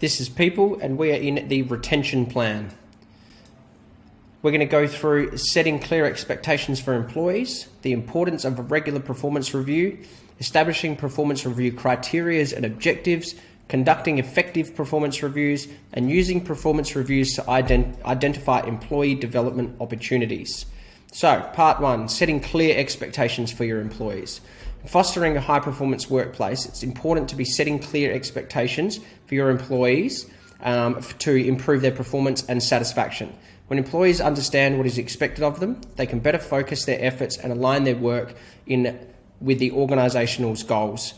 This is People, and we are in the retention plan. We're going to go through setting clear expectations for employees, the importance of a regular performance review, establishing performance review criteria and objectives, conducting effective performance reviews, and using performance reviews to identify employee development opportunities. So, part one, setting clear expectations for your employees. Fostering a high-performance workplace, it's important to be setting clear expectations for your employees to improve their performance and satisfaction. When employees understand what is expected of them, they can better focus their efforts and align their work with the organisation's goals.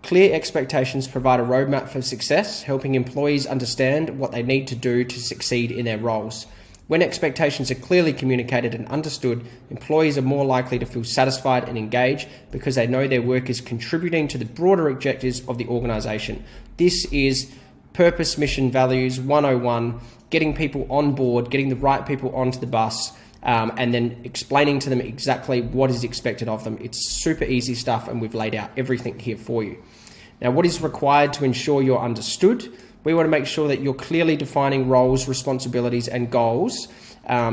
Clear expectations provide a roadmap for success, helping employees understand what they need to do to succeed in their roles. When expectations are clearly communicated and understood, employees are more likely to feel satisfied and engaged because they know their work is contributing to the broader objectives of the organisation. This is Purpose, Mission, Values 101, getting people on board, getting the right people onto the bus, and then explaining to them exactly what is expected of them. It's super easy stuff, and we've laid out everything here for you. Now, what is required to ensure you're understood? We want to make sure that you're clearly defining roles, responsibilities, and goals,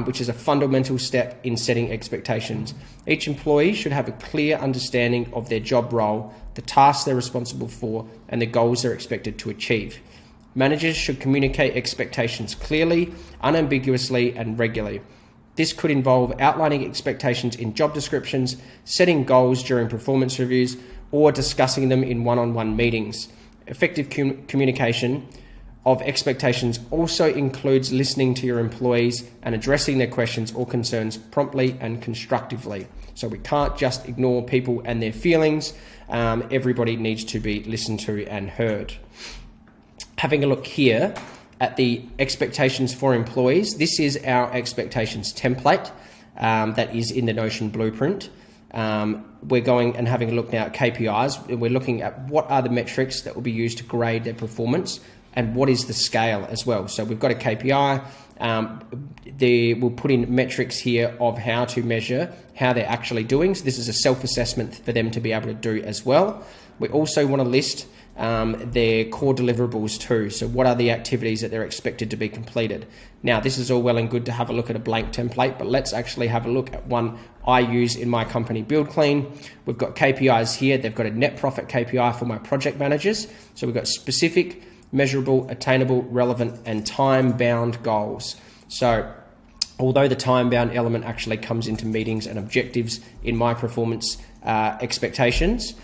which is a fundamental step in setting expectations. Each employee should have a clear understanding of their job role, the tasks they're responsible for, and the goals they're expected to achieve. Managers should communicate expectations clearly, unambiguously, and regularly. This could involve outlining expectations in job descriptions, setting goals during performance reviews, or discussing them in one-on-one meetings. Effective communication of expectations also includes listening to your employees and addressing their questions or concerns promptly and constructively. So we can't just ignore people and their feelings. Everybody needs to be listened to and heard. Having a look here at the expectations for employees, this is our expectations template that is in the Notion blueprint. We're going and having a look now at KPIs. We're looking at what are the metrics that will be used to grade their performance and what is the scale as well. So we've got a KPI. We'll put in metrics here of how to measure how they're actually doing. So this is a self-assessment for them to be able to do as well. We also want to list their core deliverables too. So what are the activities that they're expected to be completed? Now, this is all well and good to have a look at a blank template, but let's actually have a look at one I use in my company, Build Clean. We've got KPIs here. They've got a net profit KPI for my project managers. So we've got specific, measurable, attainable, relevant, and time-bound goals. So although the time-bound element actually comes into meetings and objectives in my performance expectations,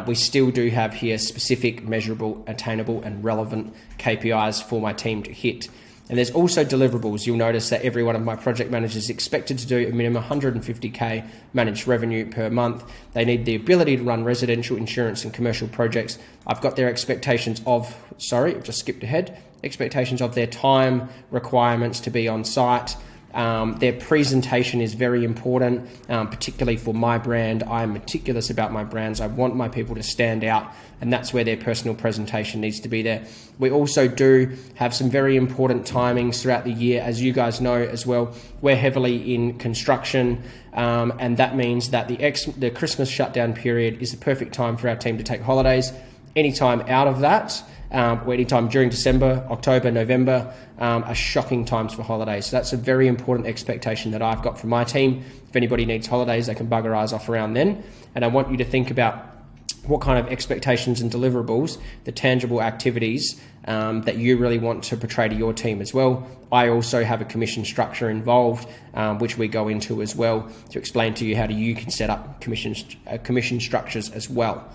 we still do have here specific, measurable, attainable, and relevant KPIs for my team to hit. And there's also deliverables. You'll notice that every one of my project managers is expected to do a minimum 150K managed revenue per month. They need the ability to run residential, insurance, and commercial projects. I've got their expectations of, I've just skipped ahead, expectations of their time requirements to be on site. Their presentation is very important, particularly for my brand. I'm meticulous about my brands. I want my people to stand out, and that's where their personal presentation needs to be there. We also do have some very important timings throughout the year. As you guys know as well, we're heavily in construction, and that means that the Christmas shutdown period is the perfect time for our team to take holidays. Anytime out of that, or anytime during December, October, November, are shocking times for holidays. So that's a very important expectation that I've got from my team. If anybody needs holidays, they can bugger eyes off around then. And I want you to think about what kind of expectations and deliverables, the tangible activities that you really want to portray to your team as well. I also have a commission structure involved, which we go into as well to explain to you how you can set up commission structures as well.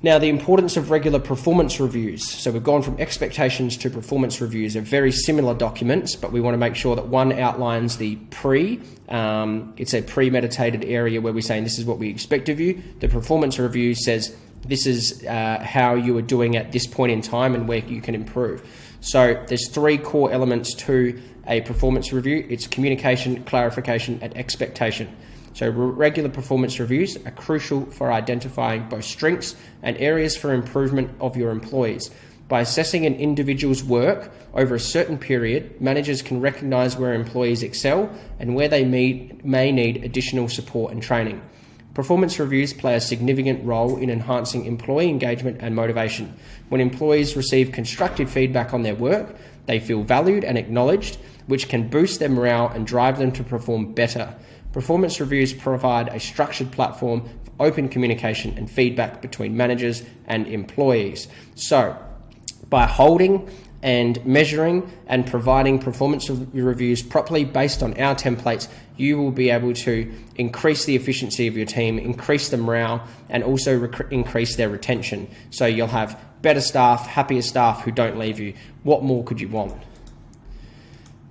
Now, the importance of regular performance reviews. So we've gone from expectations to performance reviews. They're very similar documents, but we want to make sure that one outlines the it's a premeditated area where we're saying this is what we expect of you. The performance review says this is how you are doing at this point in time and where you can improve. So there's three core elements to a performance review. It's communication, clarification, and expectation. So regular performance reviews are crucial for identifying both strengths and areas for improvement of your employees. By assessing an individual's work over a certain period, managers can recognize where employees excel and where they may need additional support and training. Performance reviews play a significant role in enhancing employee engagement and motivation. When employees receive constructive feedback on their work, they feel valued and acknowledged, which can boost their morale and drive them to perform better. Performance reviews provide a structured platform for open communication and feedback between managers and employees. So, by holding and measuring and providing performance reviews properly based on our templates, you will be able to increase the efficiency of your team, increase the morale, and also increase their retention. So you'll have better staff, happier staff who don't leave you. What more could you want?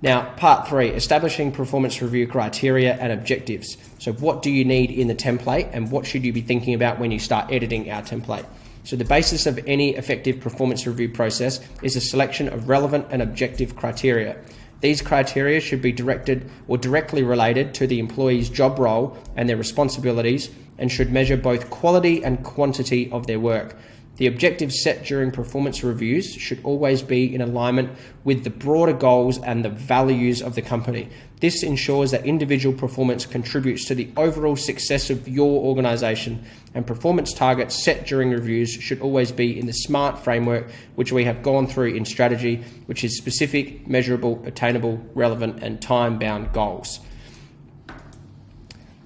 Now, part 3, establishing performance review criteria and objectives. So what do you need in the template, and what should you be thinking about when you start editing our template? So the basis of any effective performance review process is a selection of relevant and objective criteria. These criteria should be directed or directly related to the employee's job role and their responsibilities, and should measure both quality and quantity of their work. The objectives set during performance reviews should always be in alignment with the broader goals and the values of the company. This ensures that individual performance contributes to the overall success of your organisation, and performance targets set during reviews should always be in the SMART framework, which we have gone through in strategy, which is specific, measurable, attainable, relevant, and time-bound goals.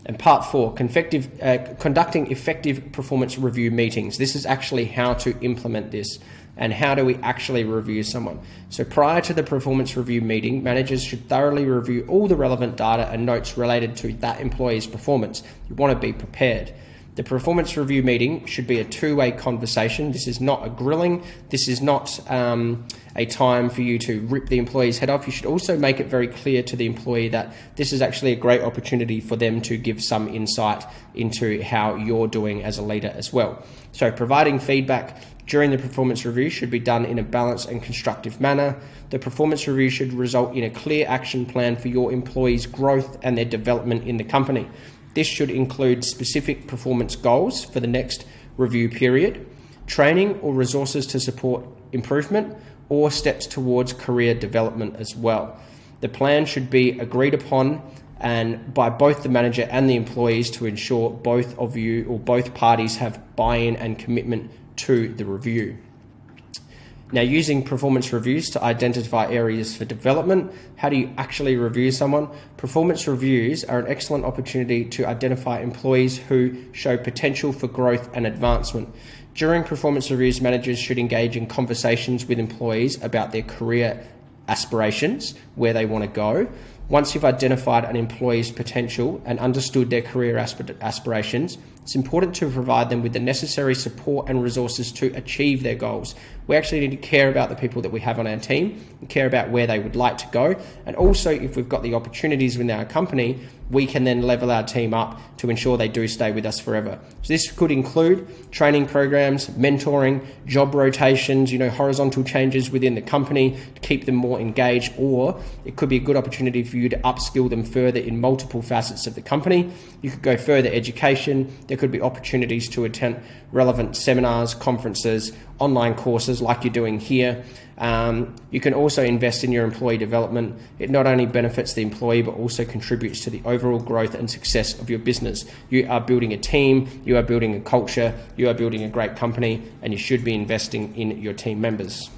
And part 4, conducting effective performance review meetings. This is actually how to implement this, and how do we actually review someone. So prior to the performance review meeting, managers should thoroughly review all the relevant data and notes related to that employee's performance. You want to be prepared. The performance review meeting should be a two-way conversation. This is not a grilling. This is not a time for you to rip the employee's head off. You should also make it very clear to the employee that this is actually a great opportunity for them to give some insight into how you're doing as a leader as well. So providing feedback during the performance review should be done in a balanced and constructive manner. The performance review should result in a clear action plan for your employees' growth and their development in the company. This should include specific performance goals for the next review period, training or resources to support improvement, or steps towards career development as well. The plan should be agreed upon and by both the manager and the employees to ensure both of you or both parties have buy-in and commitment to the review. Now, using performance reviews to identify areas for development, how do you actually review someone? Performance reviews are an excellent opportunity to identify employees who show potential for growth and advancement. During performance reviews, managers should engage in conversations with employees about their career aspirations, where they want to go. Once you've identified an employee's potential and understood their career aspirations, it's important to provide them with the necessary support and resources to achieve their goals. We actually need to care about the people that we have on our team and care about where they would like to go. And also, if we've got the opportunities within our company, we can then level our team up to ensure they do stay with us forever. So this could include training programs, mentoring, job rotations, horizontal changes within the company to keep them more engaged, or it could be a good opportunity for you to upskill them further in multiple facets of the company. You could go further education. There could be opportunities to attend relevant seminars, conferences, online courses like you're doing here. You can also invest in your employee development. It not only benefits the employee, but also contributes to the overall growth and success of your business. You are building a team, you are building a culture, you are building a great company, and you should be investing in your team members.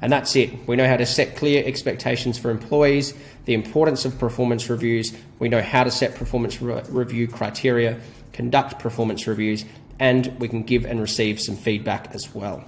And that's it. We know how to set clear expectations for employees, the importance of performance reviews. We know how to set performance review criteria, conduct performance reviews, and we can give and receive some feedback as well.